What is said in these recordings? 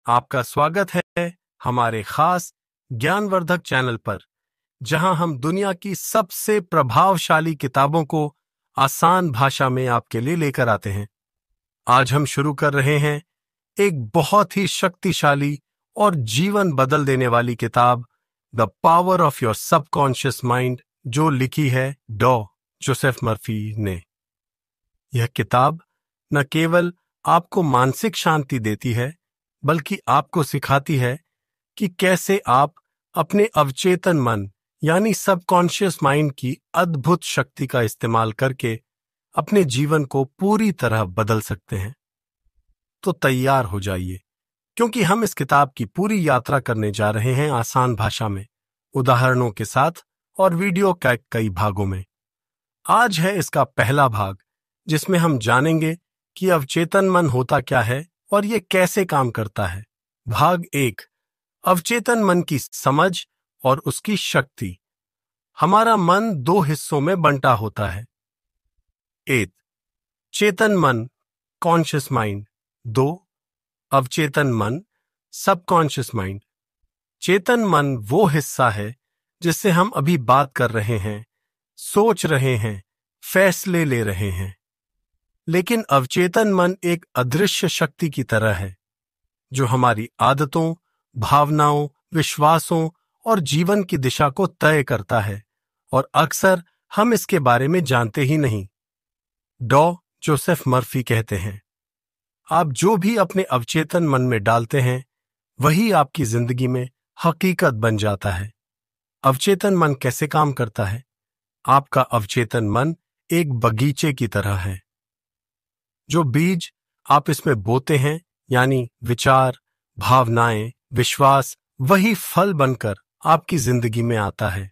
आपका स्वागत है हमारे खास ज्ञानवर्धक चैनल पर, जहां हम दुनिया की सबसे प्रभावशाली किताबों को आसान भाषा में आपके लिए लेकर आते हैं। आज हम शुरू कर रहे हैं एक बहुत ही शक्तिशाली और जीवन बदल देने वाली किताब, the power of your subconscious mind, जो लिखी है डॉ जोसेफ मर्फी ने। यह किताब न केवल आपको मानसिक शांति देती है, बल्कि आपको सिखाती है कि कैसे आप अपने अवचेतन मन यानी सबकॉन्शियस माइंड की अद्भुत शक्ति का इस्तेमाल करके अपने जीवन को पूरी तरह बदल सकते हैं। तो तैयार हो जाइए, क्योंकि हम इस किताब की पूरी यात्रा करने जा रहे हैं आसान भाषा में, उदाहरणों के साथ और वीडियो के कई भागों में। आज है इसका पहला भाग, जिसमें हम जानेंगे कि अवचेतन मन होता क्या है और ये कैसे काम करता है। भाग 1, अवचेतन मन की समझ और उसकी शक्ति। हमारा मन 2 हिस्सों में बंटा होता है। 1, चेतन मन कॉन्शियस माइंड। 2, अवचेतन मन सबकॉन्शियस माइंड। चेतन मन वो हिस्सा है जिससे हम अभी बात कर रहे हैं, सोच रहे हैं, फैसले ले रहे हैं। लेकिन अवचेतन मन एक अदृश्य शक्ति की तरह है, जो हमारी आदतों, भावनाओं, विश्वासों और जीवन की दिशा को तय करता है, और अक्सर हम इसके बारे में जानते ही नहीं। डॉ जोसेफ मर्फी कहते हैं, आप जो भी अपने अवचेतन मन में डालते हैं, वही आपकी जिंदगी में हकीकत बन जाता है। अवचेतन मन कैसे काम करता है? आपका अवचेतन मन एक बगीचे की तरह है। जो बीज आप इसमें बोते हैं, यानी विचार, भावनाएं, विश्वास, वही फल बनकर आपकी जिंदगी में आता है।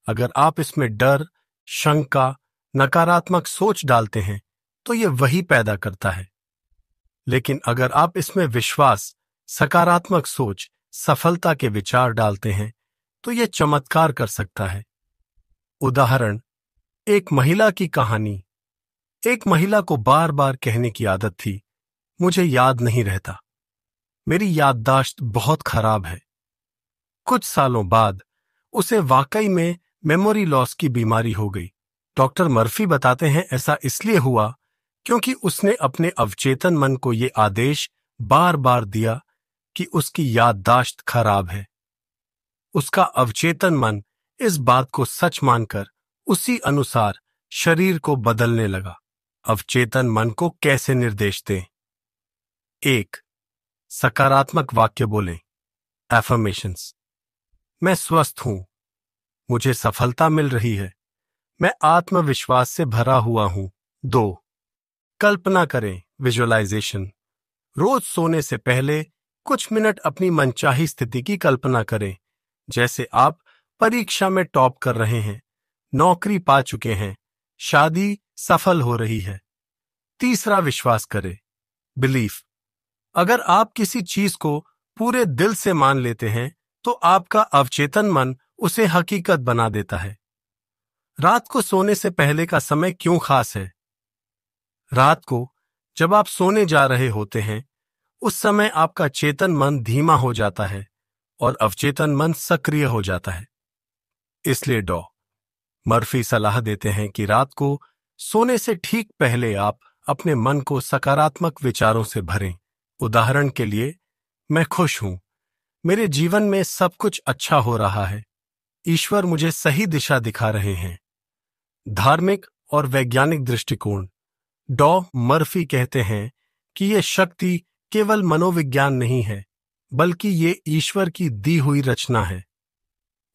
अगर आप इसमें डर, शंका, नकारात्मक सोच डालते हैं, तो ये वही पैदा करता है। लेकिन अगर आप इसमें विश्वास, सकारात्मक सोच, सफलता के विचार डालते हैं, तो ये चमत्कार कर सकता है। उदाहरण, एक महिला की कहानी। एक महिला को बार बार कहने की आदत थी, मुझे याद नहीं रहता, मेरी याददाश्त बहुत खराब है। कुछ सालों बाद उसे वाकई में मेमोरी लॉस की बीमारी हो गई। डॉक्टर मर्फी बताते हैं ऐसा इसलिए हुआ क्योंकि उसने अपने अवचेतन मन को ये आदेश बार बार दिया कि उसकी याददाश्त खराब है। उसका अवचेतन मन इस बात को सच मानकर उसी अनुसार शरीर को बदलने लगा। अवचेतन मन को कैसे निर्देश दें? 1, सकारात्मक वाक्य बोलें, एफर्मेशंस। मैं स्वस्थ हूं, मुझे सफलता मिल रही है, मैं आत्मविश्वास से भरा हुआ हूं। 2, कल्पना करें, विजुअलाइजेशन। रोज सोने से पहले कुछ मिनट अपनी मनचाही स्थिति की कल्पना करें, जैसे आप परीक्षा में टॉप कर रहे हैं, नौकरी पा चुके हैं, शादी सफल हो रही है। 3, विश्वास करें, बिलीफ। अगर आप किसी चीज को पूरे दिल से मान लेते हैं, तो आपका अवचेतन मन उसे हकीकत बना देता है। रात को सोने से पहले का समय क्यों खास है? रात को जब आप सोने जा रहे होते हैं, उस समय आपका चेतन मन धीमा हो जाता है और अवचेतन मन सक्रिय हो जाता है। इसलिए डॉ मर्फी सलाह देते हैं कि रात को सोने से ठीक पहले आप अपने मन को सकारात्मक विचारों से भरें। उदाहरण के लिए, मैं खुश हूं, मेरे जीवन में सब कुछ अच्छा हो रहा है, ईश्वर मुझे सही दिशा दिखा रहे हैं। धार्मिक और वैज्ञानिक दृष्टिकोण। डॉ मर्फी कहते हैं कि यह शक्ति केवल मनोविज्ञान नहीं है, बल्कि ये ईश्वर की दी हुई रचना है।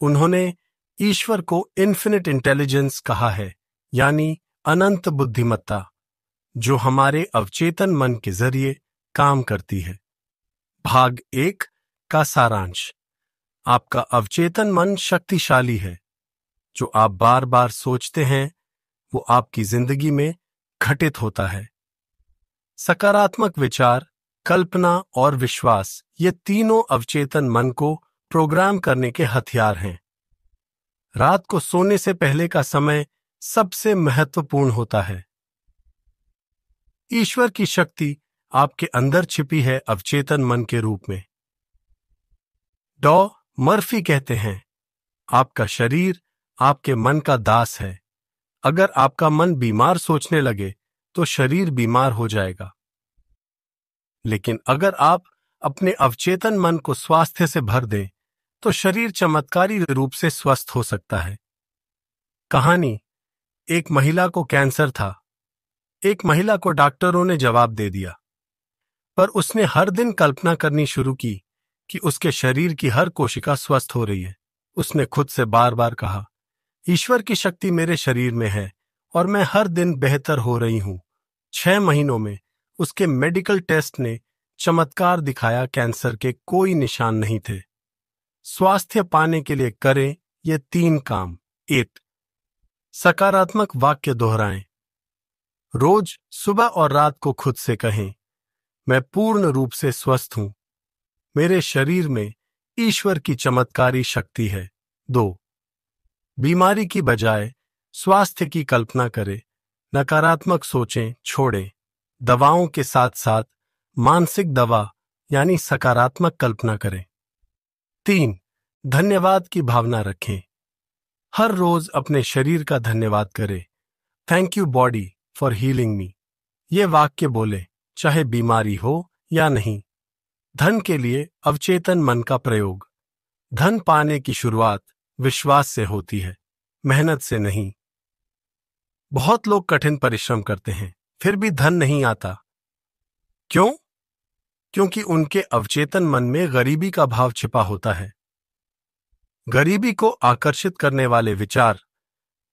उन्होंने ईश्वर को इन्फिनिट इंटेलिजेंस कहा है, यानी अनंत बुद्धिमत्ता, जो हमारे अवचेतन मन के जरिए काम करती है। भाग 1 का सारांश। आपका अवचेतन मन शक्तिशाली है। जो आप बार बार सोचते हैं, वो आपकी जिंदगी में घटित होता है। सकारात्मक विचार, कल्पना और विश्वास, ये तीनों अवचेतन मन को प्रोग्राम करने के हथियार हैं। रात को सोने से पहले का समय सबसे महत्वपूर्ण होता है। ईश्वर की शक्ति आपके अंदर छिपी है अवचेतन मन के रूप में। डॉ मर्फी कहते हैं, आपका शरीर आपके मन का दास है। अगर आपका मन बीमार सोचने लगे तो शरीर बीमार हो जाएगा, लेकिन अगर आप अपने अवचेतन मन को स्वास्थ्य से भर दें तो शरीर चमत्कारी रूप से स्वस्थ हो सकता है। कहानी, एक महिला को कैंसर था। एक महिला को डॉक्टरों ने जवाब दे दिया, पर उसने हर दिन कल्पना करनी शुरू की कि उसके शरीर की हर कोशिका स्वस्थ हो रही है। उसने खुद से बार बार कहा, ईश्वर की शक्ति मेरे शरीर में है और मैं हर दिन बेहतर हो रही हूं। 6 महीनों में उसके मेडिकल टेस्ट ने चमत्कार दिखाया, कैंसर के कोई निशान नहीं थे। स्वास्थ्य पाने के लिए करें ये 3 काम। 1. सकारात्मक वाक्य दोहराएं। रोज सुबह और रात को खुद से कहें, मैं पूर्ण रूप से स्वस्थ हूं। मेरे शरीर में ईश्वर की चमत्कारी शक्ति है। 2. बीमारी की बजाय स्वास्थ्य की कल्पना करें। नकारात्मक सोचें छोड़ें। दवाओं के साथ साथ मानसिक दवा यानी सकारात्मक कल्पना करें। 3. धन्यवाद की भावना रखें। हर रोज अपने शरीर का धन्यवाद करें। Thank you body for healing me. ये वाक्य बोले, चाहे बीमारी हो या नहीं। धन के लिए अवचेतन मन का प्रयोग। धन पाने की शुरुआत विश्वास से होती है, मेहनत से नहीं। बहुत लोग कठिन परिश्रम करते हैं, फिर भी धन नहीं आता। क्यों? क्योंकि उनके अवचेतन मन में गरीबी का भाव छिपा होता है। गरीबी को आकर्षित करने वाले विचार,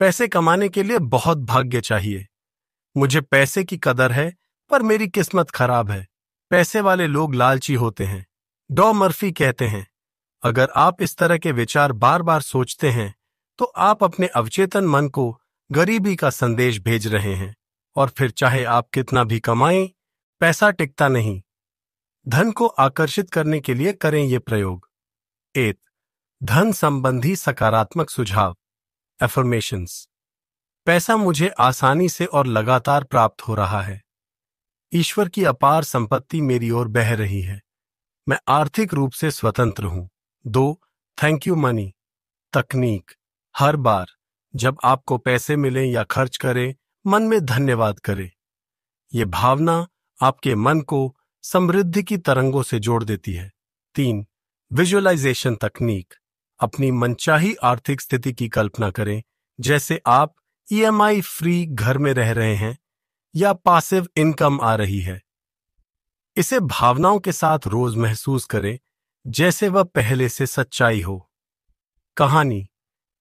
पैसे कमाने के लिए बहुत भाग्य चाहिए। मुझे पैसे की कदर है, पर मेरी किस्मत खराब है। पैसे वाले लोग लालची होते हैं। डॉ मर्फी कहते हैं, अगर आप इस तरह के विचार बार बार सोचते हैं तो आप अपने अवचेतन मन को गरीबी का संदेश भेज रहे हैं, और फिर चाहे आप कितना भी कमाएं, पैसा टिकता नहीं। धन को आकर्षित करने के लिए करें ये प्रयोग। 1. धन संबंधी सकारात्मक सुझाव, एफर्मेशंस। पैसा मुझे आसानी से और लगातार प्राप्त हो रहा है। ईश्वर की अपार संपत्ति मेरी ओर बह रही है। मैं आर्थिक रूप से स्वतंत्र हूं। 2. थैंक यू मनी, तकनीक। हर बार जब आपको पैसे मिलें या खर्च करें, मन में धन्यवाद करें। ये भावना आपके मन को समृद्धि की तरंगों से जोड़ देती है। 3. विजुअलाइजेशन तकनीक। अपनी मनचाही आर्थिक स्थिति की कल्पना करें, जैसे आप EMI फ्री घर में रह रहे हैं या पासिव इनकम आ रही है। इसे भावनाओं के साथ रोज महसूस करें, जैसे वह पहले से सच्चाई हो। कहानी,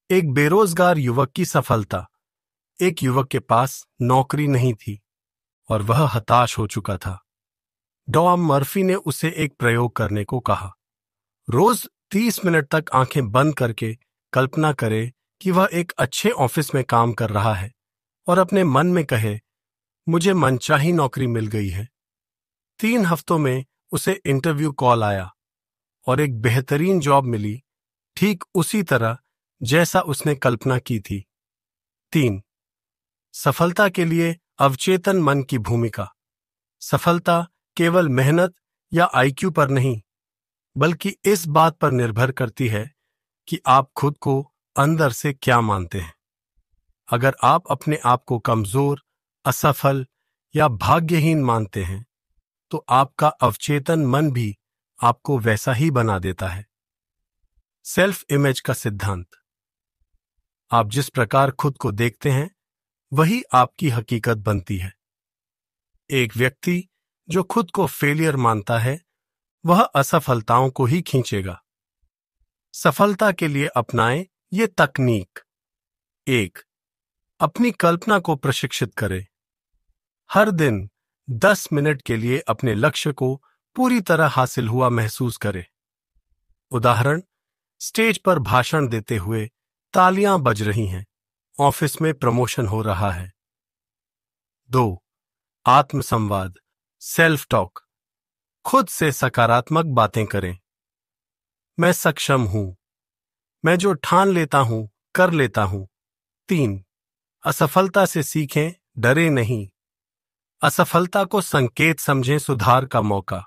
एक बेरोजगार युवक की सफलता। एक युवक के पास नौकरी नहीं थी और वह हताश हो चुका था। डॉ मर्फी ने उसे एक प्रयोग करने को कहा। रोज 30 मिनट तक आंखें बंद करके कल्पना करे कि वह एक अच्छे ऑफिस में काम कर रहा है और अपने मन में कहे, मुझे मनचाही नौकरी मिल गई है। 3 हफ्तों में उसे इंटरव्यू कॉल आया और एक बेहतरीन जॉब मिली, ठीक उसी तरह जैसा उसने कल्पना की थी। 3. सफलता के लिए अवचेतन मन की भूमिका। सफलता केवल मेहनत या IQ पर नहीं, बल्कि इस बात पर निर्भर करती है कि आप खुद को अंदर से क्या मानते हैं। अगर आप अपने आप को कमजोर, असफल या भाग्यहीन मानते हैं, तो आपका अवचेतन मन भी आपको वैसा ही बना देता है। सेल्फ इमेज का सिद्धांत। आप जिस प्रकार खुद को देखते हैं, वही आपकी हकीकत बनती है। एक व्यक्ति जो खुद को फेलियर मानता है, वह असफलताओं को ही खींचेगा। सफलता के लिए अपनाएं ये तकनीक। 1. अपनी कल्पना को प्रशिक्षित करें। हर दिन 10 मिनट के लिए अपने लक्ष्य को पूरी तरह हासिल हुआ महसूस करें। उदाहरण, स्टेज पर भाषण देते हुए तालियां बज रही हैं, ऑफिस में प्रमोशन हो रहा है। 2. आत्मसंवाद, सेल्फ टॉक। खुद से सकारात्मक बातें करें। मैं सक्षम हूं। मैं जो ठान लेता हूं, कर लेता हूं। 3. असफलता से सीखें, डरे नहीं। असफलता को संकेत समझें, सुधार का मौका।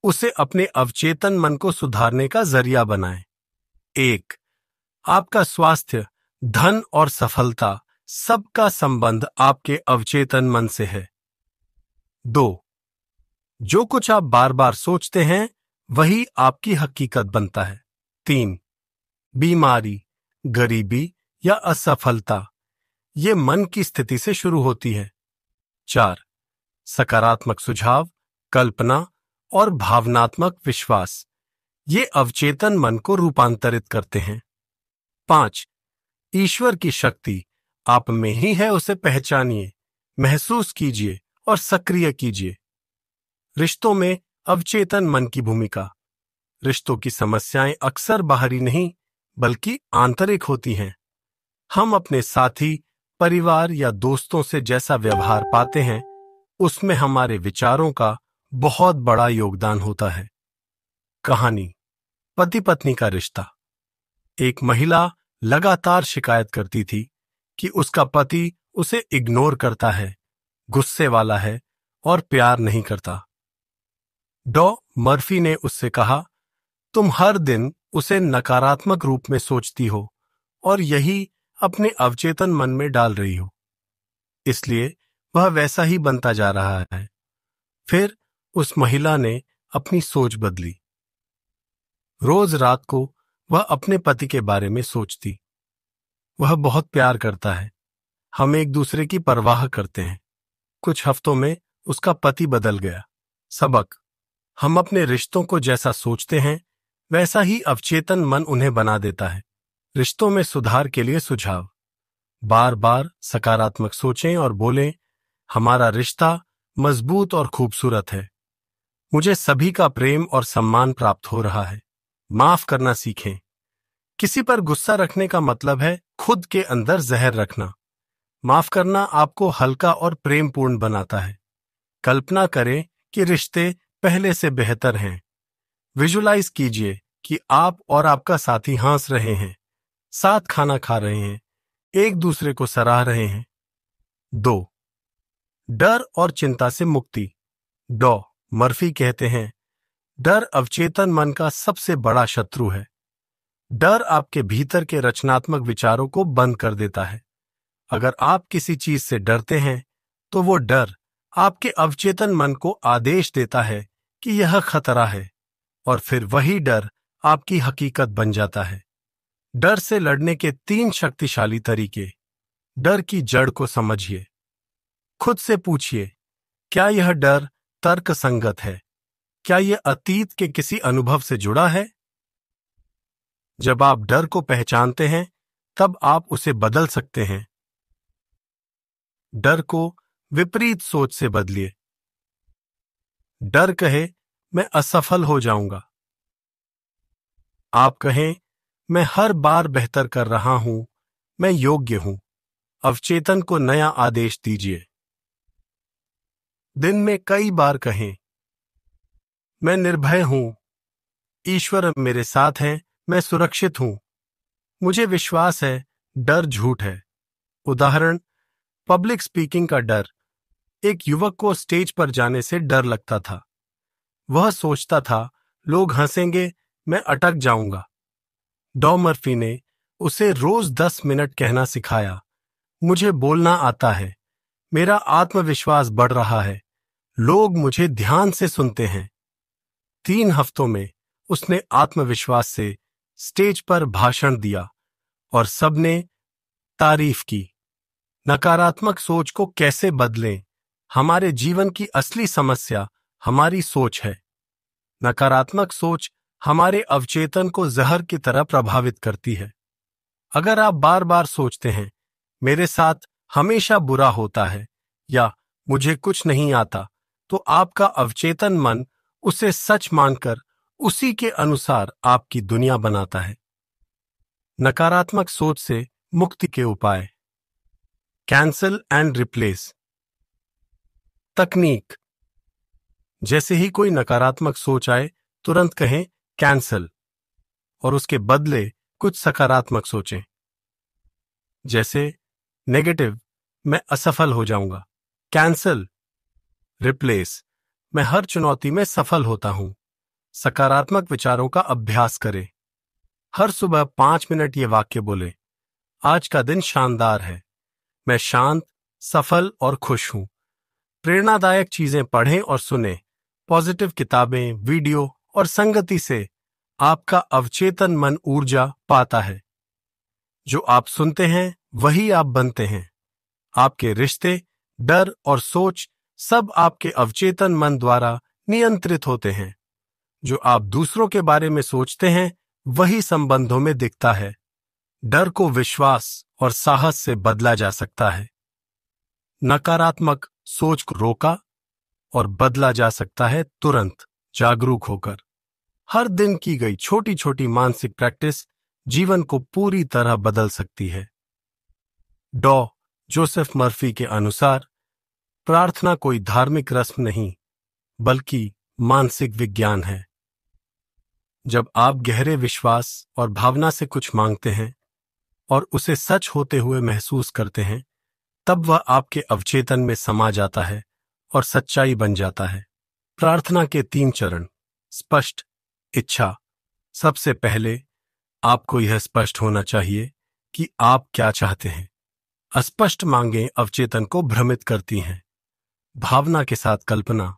उसे अपने अवचेतन मन को सुधारने का जरिया बनाएं। 1. आपका स्वास्थ्य, धन और सफलता सबका संबंध आपके अवचेतन मन से है। 2. जो कुछ आप बार बार सोचते हैं वही आपकी हकीकत बनता है। 3. बीमारी, गरीबी या असफलता ये मन की स्थिति से शुरू होती है। 4. सकारात्मक सुझाव, कल्पना और भावनात्मक विश्वास ये अवचेतन मन को रूपांतरित करते हैं। 5. ईश्वर की शक्ति आप में ही है, उसे पहचानिए, महसूस कीजिए और सक्रिय कीजिए। रिश्तों में अवचेतन मन की भूमिका। रिश्तों की समस्याएं अक्सर बाहरी नहीं बल्कि आंतरिक होती हैं। हम अपने साथी, परिवार या दोस्तों से जैसा व्यवहार पाते हैं उसमें हमारे विचारों का बहुत बड़ा योगदान होता है। कहानी, पति पत्नी का रिश्ता। एक महिला लगातार शिकायत करती थी कि उसका पति उसे इग्नोर करता है, गुस्से वाला है और प्यार नहीं करता। डॉ मर्फी ने उससे कहा, तुम हर दिन उसे नकारात्मक रूप में सोचती हो और यही अपने अवचेतन मन में डाल रही हो, इसलिए वह वैसा ही बनता जा रहा है। फिर उस महिला ने अपनी सोच बदली। रोज रात को वह अपने पति के बारे में सोचती। वह बहुत प्यार करता है, हम एक दूसरे की परवाह करते हैं। कुछ हफ्तों में उसका पति बदल गया। सबक, हम अपने रिश्तों को जैसा सोचते हैं वैसा ही अवचेतन मन उन्हें बना देता है। रिश्तों में सुधार के लिए सुझाव। बार बार सकारात्मक सोचें और बोलें, हमारा रिश्ता मजबूत और खूबसूरत है। मुझे सभी का प्रेम और सम्मान प्राप्त हो रहा है। माफ करना सीखें। किसी पर गुस्सा रखने का मतलब है खुद के अंदर जहर रखना। माफ करना आपको हल्का और प्रेमपूर्ण बनाता है। कल्पना करें कि रिश्ते पहले से बेहतर हैं। विजुलाइज कीजिए कि आप और आपका साथी हंस रहे हैं, साथ खाना खा रहे हैं, एक दूसरे को सराह रहे हैं। 2. डर और चिंता से मुक्ति। डॉ मर्फी कहते हैं, डर अवचेतन मन का सबसे बड़ा शत्रु है। डर आपके भीतर के रचनात्मक विचारों को बंद कर देता है। अगर आप किसी चीज से डरते हैं तो वो डर आपके अवचेतन मन को आदेश देता है कि यह खतरा है, और फिर वही डर आपकी हकीकत बन जाता है। डर से लड़ने के 3 शक्तिशाली तरीके। डर की जड़ को समझिए। खुद से पूछिए, क्या यह डर तर्क संगत है? क्या यह अतीत के किसी अनुभव से जुड़ा है? जब आप डर को पहचानते हैं तब आप उसे बदल सकते हैं। डर को विपरीत सोच से बदलिए। डर कहे, मैं असफल हो जाऊंगा। आप कहें, मैं हर बार बेहतर कर रहा हूं, मैं योग्य हूं। अवचेतन को नया आदेश दीजिए। दिन में कई बार कहें, मैं निर्भय हूं, ईश्वर मेरे साथ है, मैं सुरक्षित हूं, मुझे विश्वास है, डर झूठ है। उदाहरण, पब्लिक स्पीकिंग का डर। एक युवक को स्टेज पर जाने से डर लगता था। वह सोचता था, लोग हंसेंगे, मैं अटक जाऊंगा। डॉ मर्फी ने उसे रोज 10 मिनट कहना सिखाया, मुझे बोलना आता है, मेरा आत्मविश्वास बढ़ रहा है, लोग मुझे ध्यान से सुनते हैं। 3 हफ्तों में उसने आत्मविश्वास से स्टेज पर भाषण दिया और सबने तारीफ की। नकारात्मक सोच को कैसे बदलें? हमारे जीवन की असली समस्या हमारी सोच है। नकारात्मक सोच हमारे अवचेतन को जहर की तरह प्रभावित करती है। अगर आप बार बार सोचते हैं, मेरे साथ हमेशा बुरा होता है या मुझे कुछ नहीं आता, तो आपका अवचेतन मन उसे सच मानकर उसी के अनुसार आपकी दुनिया बनाता है। नकारात्मक सोच से मुक्ति के उपाय। Cancel and replace. तकनीक। जैसे ही कोई नकारात्मक सोच आए तुरंत कहें कैंसल और उसके बदले कुछ सकारात्मक सोचें। जैसे नेगेटिव, मैं असफल हो जाऊंगा। कैंसल, रिप्लेस, मैं हर चुनौती में सफल होता हूं। सकारात्मक विचारों का अभ्यास करें। हर सुबह 5 मिनट ये वाक्य बोले, आज का दिन शानदार है, मैं शांत, सफल और खुश हूं। प्रेरणादायक चीजें पढ़ें और सुनें। पॉजिटिव किताबें, वीडियो और संगति से आपका अवचेतन मन ऊर्जा पाता है। जो आप सुनते हैं वही आप बनते हैं। आपके रिश्ते, डर और सोच सब आपके अवचेतन मन द्वारा नियंत्रित होते हैं। जो आप दूसरों के बारे में सोचते हैं वही संबंधों में दिखता है। डर को विश्वास और साहस से बदला जा सकता है। नकारात्मक सोच को रोका और बदला जा सकता है तुरंत, जागरूक होकर। हर दिन की गई छोटी छोटी मानसिक प्रैक्टिस जीवन को पूरी तरह बदल सकती है। डॉ जोसेफ मर्फी के अनुसार प्रार्थना कोई धार्मिक रस्म नहीं, बल्कि मानसिक विज्ञान है। जब आप गहरे विश्वास और भावना से कुछ मांगते हैं और उसे सच होते हुए महसूस करते हैं, तब वह आपके अवचेतन में समा जाता है और सच्चाई बन जाता है। प्रार्थना के 3 चरण। स्पष्ट इच्छा। सबसे पहले आपको यह स्पष्ट होना चाहिए कि आप क्या चाहते हैं। अस्पष्ट मांगें अवचेतन को भ्रमित करती हैं। भावना के साथ कल्पना।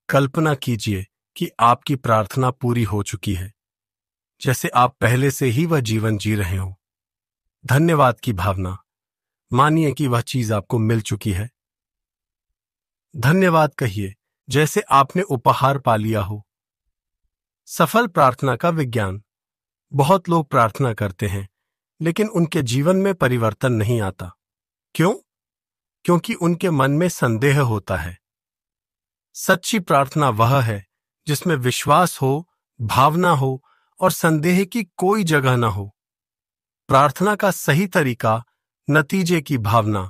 कल्पना कीजिए कि आपकी प्रार्थना पूरी हो चुकी है, जैसे आप पहले से ही वह जीवन जी रहे हो। धन्यवाद की भावना। मानिए कि वह चीज आपको मिल चुकी है। धन्यवाद कहिए जैसे आपने उपहार पा लिया हो। सफल प्रार्थना का विज्ञान। बहुत लोग प्रार्थना करते हैं, लेकिन उनके जीवन में परिवर्तन नहीं आता। क्यों? क्योंकि उनके मन में संदेह होता है। सच्ची प्रार्थना वह है जिसमें विश्वास हो, भावना हो और संदेह की कोई जगह न हो। प्रार्थना का सही तरीका नतीजे की भावना।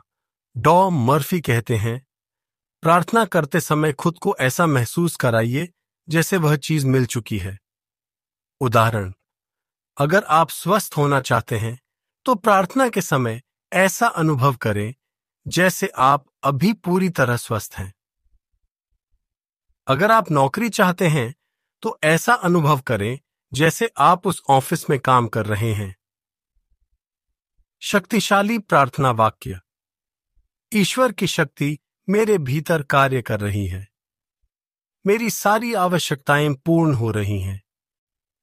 डॉ मर्फी कहते हैं, प्रार्थना करते समय खुद को ऐसा महसूस कराइए जैसे वह चीज मिल चुकी है। उदाहरण, अगर आप स्वस्थ होना चाहते हैं तो प्रार्थना के समय ऐसा अनुभव करें जैसे आप अभी पूरी तरह स्वस्थ हैं। अगर आप नौकरी चाहते हैं तो ऐसा अनुभव करें जैसे आप उस ऑफिस में काम कर रहे हैं। शक्तिशाली प्रार्थना वाक्य। ईश्वर की शक्ति मेरे भीतर कार्य कर रही है। मेरी सारी आवश्यकताएं पूर्ण हो रही हैं।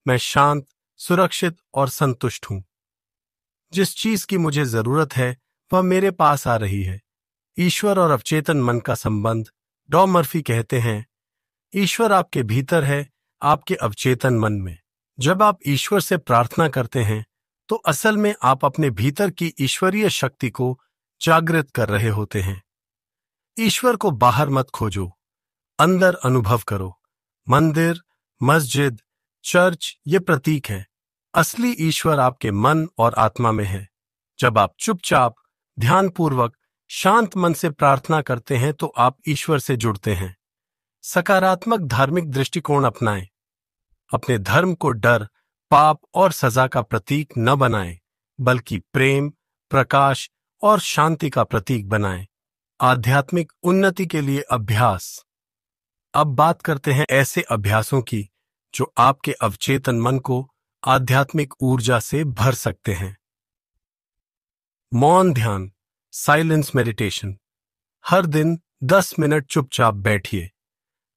मैं शांत, सुरक्षित और संतुष्ट हूं। जिस चीज की मुझे जरूरत है वह मेरे पास आ रही है। ईश्वर और अवचेतन मन का संबंध। डॉ मर्फी कहते हैं, ईश्वर आपके भीतर है, आपके अवचेतन मन में। जब आप ईश्वर से प्रार्थना करते हैं तो असल में आप अपने भीतर की ईश्वरीय शक्ति को जागृत कर रहे होते हैं। ईश्वर को बाहर मत खोजो, अंदर अनुभव करो। मंदिर, मस्जिद, चर्च ये प्रतीक है। असली ईश्वर आपके मन और आत्मा में है। जब आप चुपचाप, ध्यानपूर्वक, शांत मन से प्रार्थना करते हैं तो आप ईश्वर से जुड़ते हैं। सकारात्मक धार्मिक दृष्टिकोण अपनाएं। अपने धर्म को डर, पाप और सजा का प्रतीक न बनाएं, बल्कि प्रेम, प्रकाश और शांति का प्रतीक बनाएं। आध्यात्मिक उन्नति के लिए अभ्यास। अब बात करते हैं ऐसे अभ्यासों की जो आपके अवचेतन मन को आध्यात्मिक ऊर्जा से भर सकते हैं। मौन ध्यान, साइलेंस मेडिटेशन। हर दिन 10 मिनट चुपचाप बैठिए।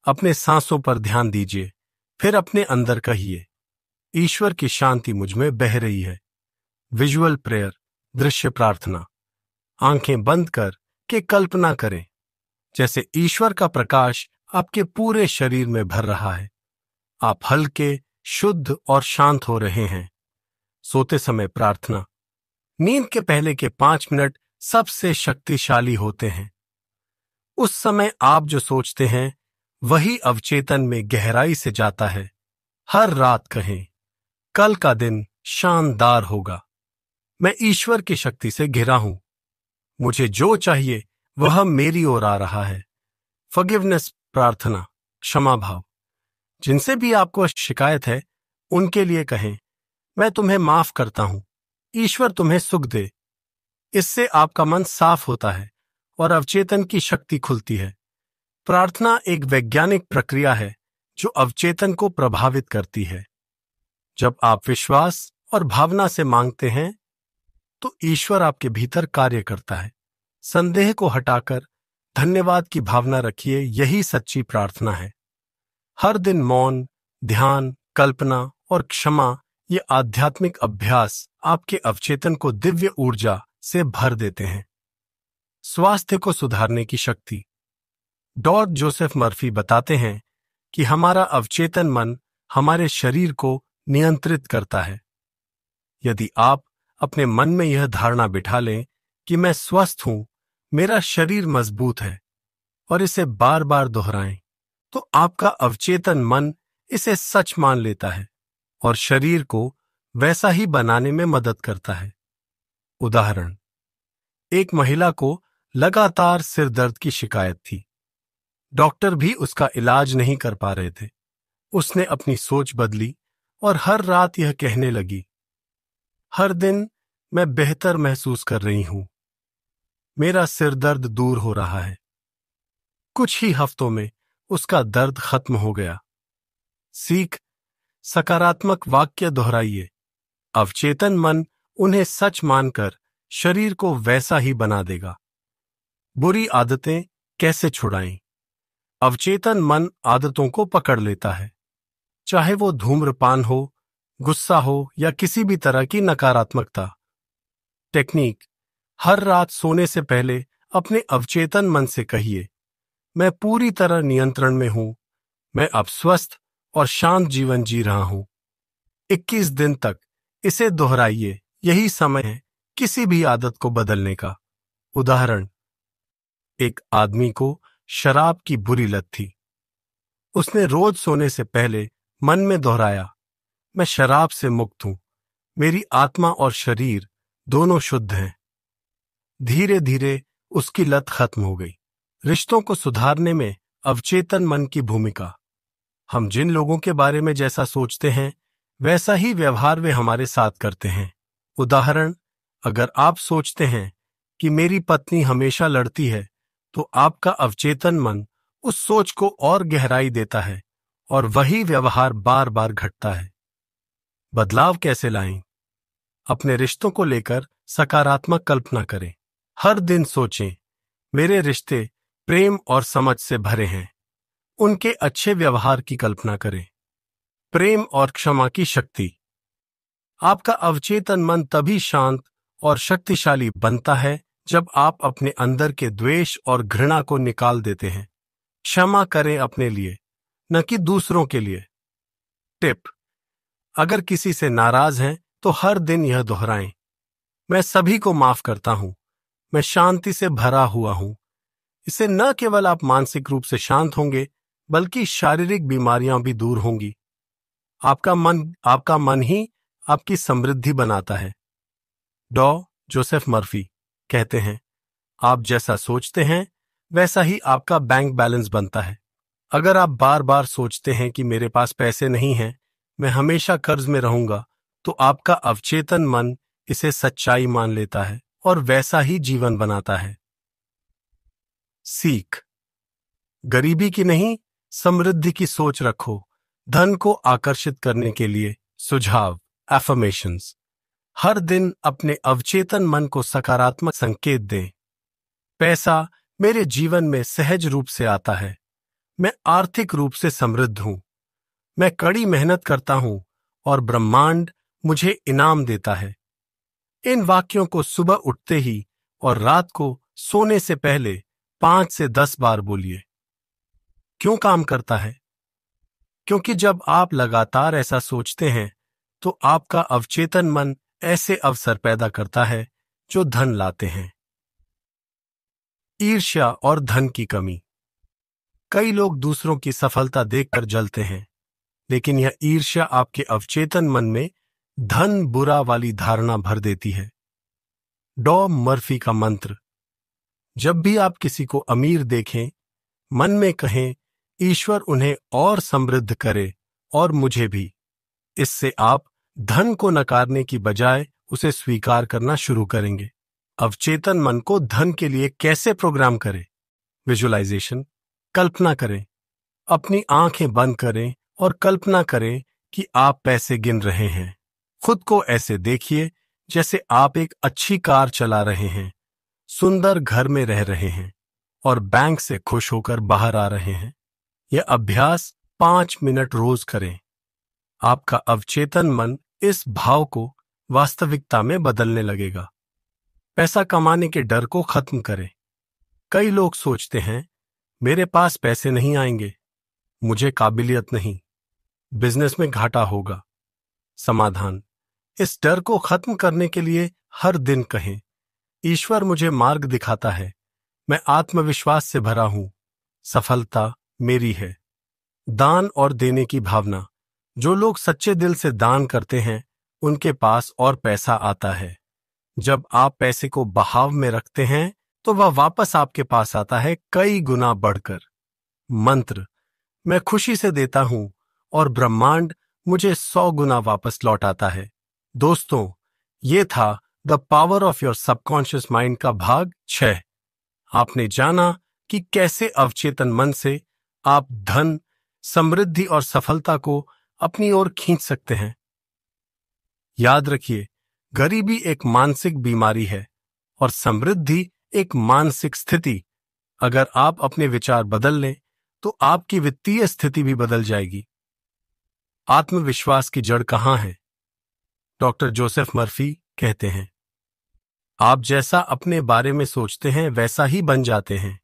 अपने सांसों पर ध्यान दीजिए, फिर अपने अंदर कहिए, ईश्वर की शांति मुझ में बह रही है। विजुअल प्रेयर, दृश्य प्रार्थना। आंखें बंद कर के कल्पना करें जैसे ईश्वर का प्रकाश आपके पूरे शरीर में भर रहा है। आप हल्के, शुद्ध और शांत हो रहे हैं। सोते समय प्रार्थना। नींद के पहले के 5 मिनट सबसे शक्तिशाली होते हैं। उस समय आप जो सोचते हैं वही अवचेतन में गहराई से जाता है। हर रात कहें, कल का दिन शानदार होगा। मैं ईश्वर की शक्ति से घिरा हूं। मुझे जो चाहिए वह मेरी ओर आ रहा है। फॉरगिवनेस प्रार्थना, क्षमा भाव। जिनसे भी आपको शिकायत है उनके लिए कहें, मैं तुम्हें माफ करता हूं, ईश्वर तुम्हें सुख दे। इससे आपका मन साफ होता है और अवचेतन की शक्ति खुलती है। प्रार्थना एक वैज्ञानिक प्रक्रिया है जो अवचेतन को प्रभावित करती है। जब आप विश्वास और भावना से मांगते हैं तो ईश्वर आपके भीतर कार्य करता है। संदेह को हटाकर धन्यवाद की भावना रखिए, यही सच्ची प्रार्थना है। हर दिन मौन, ध्यान, कल्पना और क्षमा, ये आध्यात्मिक अभ्यास आपके अवचेतन को दिव्य ऊर्जा से भर देते हैं। स्वास्थ्य को सुधारने की शक्ति। डॉक्टर जोसेफ मर्फी बताते हैं कि हमारा अवचेतन मन हमारे शरीर को नियंत्रित करता है। यदि आप अपने मन में यह धारणा बिठा लें कि मैं स्वस्थ हूं, मेरा शरीर मजबूत है, और इसे बार बार दोहराएं, तो आपका अवचेतन मन इसे सच मान लेता है और शरीर को वैसा ही बनाने में मदद करता है। उदाहरण, एक महिला को लगातार सिर दर्द की शिकायत थी। डॉक्टर भी उसका इलाज नहीं कर पा रहे थे। उसने अपनी सोच बदली और हर रात यह कहने लगी, हर दिन मैं बेहतर महसूस कर रही हूं, मेरा सिर दर्द दूर हो रहा है। कुछ ही हफ्तों में उसका दर्द खत्म हो गया। सीख, सकारात्मक वाक्य दोहराइए। अवचेतन मन उन्हें सच मानकर शरीर को वैसा ही बना देगा। बुरी आदतें कैसे छुड़ाएं? अवचेतन मन आदतों को पकड़ लेता है, चाहे वो धूम्रपान हो, गुस्सा हो या किसी भी तरह की नकारात्मकता। टेक्निक, हर रात सोने से पहले अपने अवचेतन मन से कहिए, मैं पूरी तरह नियंत्रण में हूं, मैं अब स्वस्थ और शांत जीवन जी रहा हूं। 21 दिन तक इसे दोहराइए, यही समय है किसी भी आदत को बदलने का। उदाहरण, एक आदमी को शराब की बुरी लत थी। उसने रोज सोने से पहले मन में दोहराया, मैं शराब से मुक्त हूं, मेरी आत्मा और शरीर दोनों शुद्ध हैं। धीरे धीरे उसकी लत खत्म हो गई। रिश्तों को सुधारने में अवचेतन मन की भूमिका। हम जिन लोगों के बारे में जैसा सोचते हैं, वैसा ही व्यवहार वे हमारे साथ करते हैं। उदाहरण, अगर आप सोचते हैं कि मेरी पत्नी हमेशा लड़ती है, तो आपका अवचेतन मन उस सोच को और गहराई देता है और वही व्यवहार बार बार घटता है। बदलाव कैसे लाएं? अपने रिश्तों को लेकर सकारात्मक कल्पना करें। हर दिन सोचें, मेरे रिश्ते प्रेम और समझ से भरे हैं। उनके अच्छे व्यवहार की कल्पना करें। प्रेम और क्षमा की शक्ति। आपका अवचेतन मन तभी शांत और शक्तिशाली बनता है जब आप अपने अंदर के द्वेष और घृणा को निकाल देते हैं। क्षमा करें अपने लिए, न कि दूसरों के लिए। टिप, अगर किसी से नाराज हैं तो हर दिन यह दोहराएं, मैं सभी को माफ करता हूं, मैं शांति से भरा हुआ हूं। इससे न केवल आप मानसिक रूप से शांत होंगे, बल्कि शारीरिक बीमारियां भी दूर होंगी। आपका मन ही आपकी समृद्धि बनाता है। डॉ जोसेफ मर्फी कहते हैं, आप जैसा सोचते हैं वैसा ही आपका बैंक बैलेंस बनता है। अगर आप बार बार सोचते हैं कि मेरे पास पैसे नहीं हैं, मैं हमेशा कर्ज में रहूंगा, तो आपका अवचेतन मन इसे सच्चाई मान लेता है और वैसा ही जीवन बनाता है। सीख, गरीबी की नहीं, समृद्धि की सोच रखो। धन को आकर्षित करने के लिए सुझाव, एफर्मेशंस। हर दिन अपने अवचेतन मन को सकारात्मक संकेत दें। पैसा मेरे जीवन में सहज रूप से आता है, मैं आर्थिक रूप से समृद्ध हूं, मैं कड़ी मेहनत करता हूं और ब्रह्मांड मुझे इनाम देता है। इन वाक्यों को सुबह उठते ही और रात को सोने से पहले 5 से 10 बार बोलिए। क्यों काम करता है? क्योंकि जब आप लगातार ऐसा सोचते हैं तो आपका अवचेतन मन ऐसे अवसर पैदा करता है जो धन लाते हैं। ईर्ष्या और धन की कमी। कई लोग दूसरों की सफलता देखकर जलते हैं, लेकिन यह ईर्ष्या आपके अवचेतन मन में धन बुरा वाली धारणा भर देती है। डॉ मर्फी का मंत्र, जब भी आप किसी को अमीर देखें, मन में कहें, ईश्वर उन्हें और समृद्ध करे और मुझे भी। इससे आप धन को नकारने की बजाय उसे स्वीकार करना शुरू करेंगे। अवचेतन मन को धन के लिए कैसे प्रोग्राम करें? विजुअलाइजेशन। कल्पना करें, अपनी आंखें बंद करें और कल्पना करें कि आप पैसे गिन रहे हैं। खुद को ऐसे देखिए जैसे आप एक अच्छी कार चला रहे हैं, सुंदर घर में रह रहे हैं और बैंक से खुश होकर बाहर आ रहे हैं। यह अभ्यास 5 मिनट रोज करें। आपका अवचेतन मन इस भाव को वास्तविकता में बदलने लगेगा। पैसा कमाने के डर को खत्म करें। कई लोग सोचते हैं, मेरे पास पैसे नहीं आएंगे, मुझे काबिलियत नहीं, बिजनेस में घाटा होगा। समाधान: इस डर को खत्म करने के लिए हर दिन कहें, ईश्वर मुझे मार्ग दिखाता है, मैं आत्मविश्वास से भरा हूं, सफलता मेरी है। दान और देने की भावना: जो लोग सच्चे दिल से दान करते हैं उनके पास और पैसा आता है। जब आप पैसे को बहाव में रखते हैं तो वह वापस आपके पास आता है कई गुना बढ़कर। मंत्र: मैं खुशी से देता हूं और ब्रह्मांड मुझे 100 गुना वापस लौट आता है। दोस्तों, ये था the power of your subconscious mind का भाग 6। आपने जाना कि कैसे अवचेतन मन से आप धन, समृद्धि और सफलता को अपनी ओर खींच सकते हैं। याद रखिए, गरीबी एक मानसिक बीमारी है और समृद्धि एक मानसिक स्थिति। अगर आप अपने विचार बदल लें तो आपकी वित्तीय स्थिति भी बदल जाएगी। आत्मविश्वास की जड़ कहां है? डॉक्टर जोसेफ मर्फी कहते हैं, आप जैसा अपने बारे में सोचते हैं वैसा ही बन जाते हैं।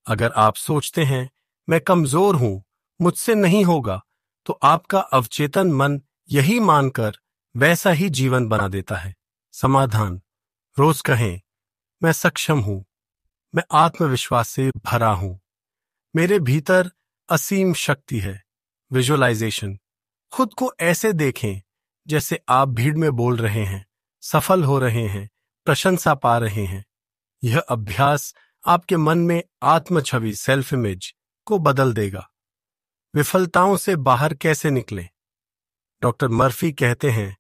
अगर आप सोचते हैं मैं कमजोर हूं, मुझसे नहीं होगा, तो आपका अवचेतन मन यही मानकर वैसा ही जीवन बना देता है। समाधान: रोज कहें, मैं सक्षम हूं, मैं आत्मविश्वास से भरा हूं, मेरे भीतर असीम शक्ति है। विजुअलाइजेशन: खुद को ऐसे देखें जैसे आप भीड़ में बोल रहे हैं, सफल हो रहे हैं, प्रशंसा पा रहे हैं। यह अभ्यास आपके मन में आत्म छवि, सेल्फ इमेज को बदल देगा। विफलताओं से बाहर कैसे निकलें? डॉक्टर मर्फी कहते हैं,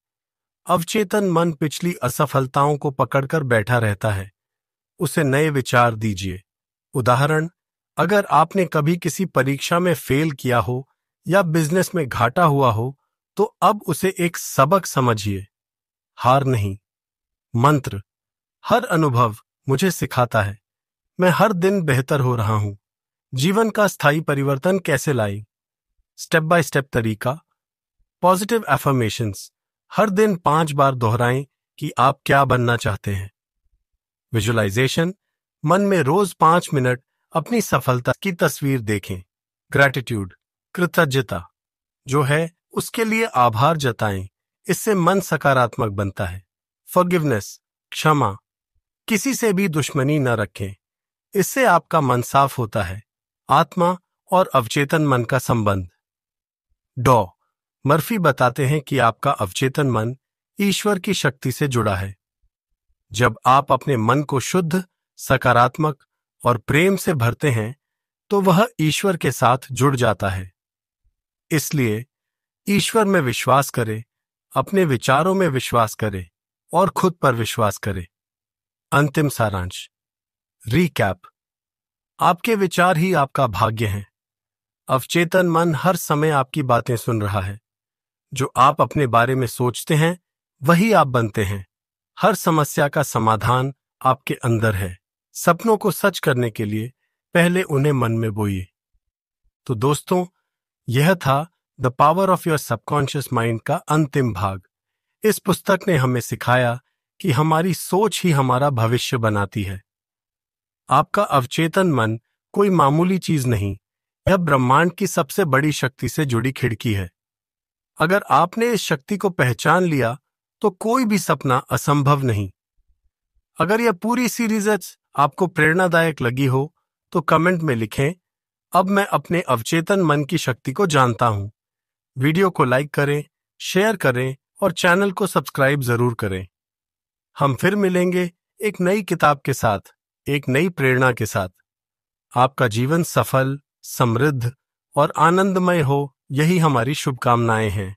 अवचेतन मन पिछली असफलताओं को पकड़कर बैठा रहता है, उसे नए विचार दीजिए। उदाहरण: अगर आपने कभी किसी परीक्षा में फेल किया हो या बिजनेस में घाटा हुआ हो तो अब उसे एक सबक समझिए, हार नहीं। मंत्र: हर अनुभव मुझे सिखाता है, मैं हर दिन बेहतर हो रहा हूं। जीवन का स्थायी परिवर्तन कैसे लाएं? स्टेप बाय स्टेप तरीका: पॉजिटिव एफर्मेशंस, हर दिन 5 बार दोहराएं कि आप क्या बनना चाहते हैं। विजुअलाइजेशन, मन में रोज 5 मिनट अपनी सफलता की तस्वीर देखें। ग्रैटिट्यूड, कृतज्ञता जो है उसके लिए आभार जताएं, इससे मन सकारात्मक बनता है। फॉरगिवनेस, क्षमा, किसी से भी दुश्मनी न रखें, इससे आपका मन साफ होता है। आत्मा और अवचेतन मन का संबंध: डॉ मर्फी बताते हैं कि आपका अवचेतन मन ईश्वर की शक्ति से जुड़ा है। जब आप अपने मन को शुद्ध, सकारात्मक और प्रेम से भरते हैं तो वह ईश्वर के साथ जुड़ जाता है। इसलिए ईश्वर में विश्वास करें, अपने विचारों में विश्वास करें और खुद पर विश्वास करें। अंतिम सारांश, रीकैप: आपके विचार ही आपका भाग्य हैं। अवचेतन मन हर समय आपकी बातें सुन रहा है। जो आप अपने बारे में सोचते हैं वही आप बनते हैं। हर समस्या का समाधान आपके अंदर है। सपनों को सच करने के लिए पहले उन्हें मन में बोइए। तो दोस्तों, यह था the power of your subconscious mind का अंतिम भाग। इस पुस्तक ने हमें सिखाया कि हमारी सोच ही हमारा भविष्य बनाती है। आपका अवचेतन मन कोई मामूली चीज नहीं, यह ब्रह्मांड की सबसे बड़ी शक्ति से जुड़ी खिड़की है। अगर आपने इस शक्ति को पहचान लिया तो कोई भी सपना असंभव नहीं। अगर यह पूरी सीरीज आपको प्रेरणादायक लगी हो तो कमेंट में लिखें, अब मैं अपने अवचेतन मन की शक्ति को जानता हूं। वीडियो को लाइक करें, शेयर करें और चैनल को सब्सक्राइब जरूर करें। हम फिर मिलेंगे एक नई किताब के साथ, एक नई प्रेरणा के साथ। आपका जीवन सफल, समृद्ध और आनंदमय हो, यही हमारी शुभकामनाएं हैं।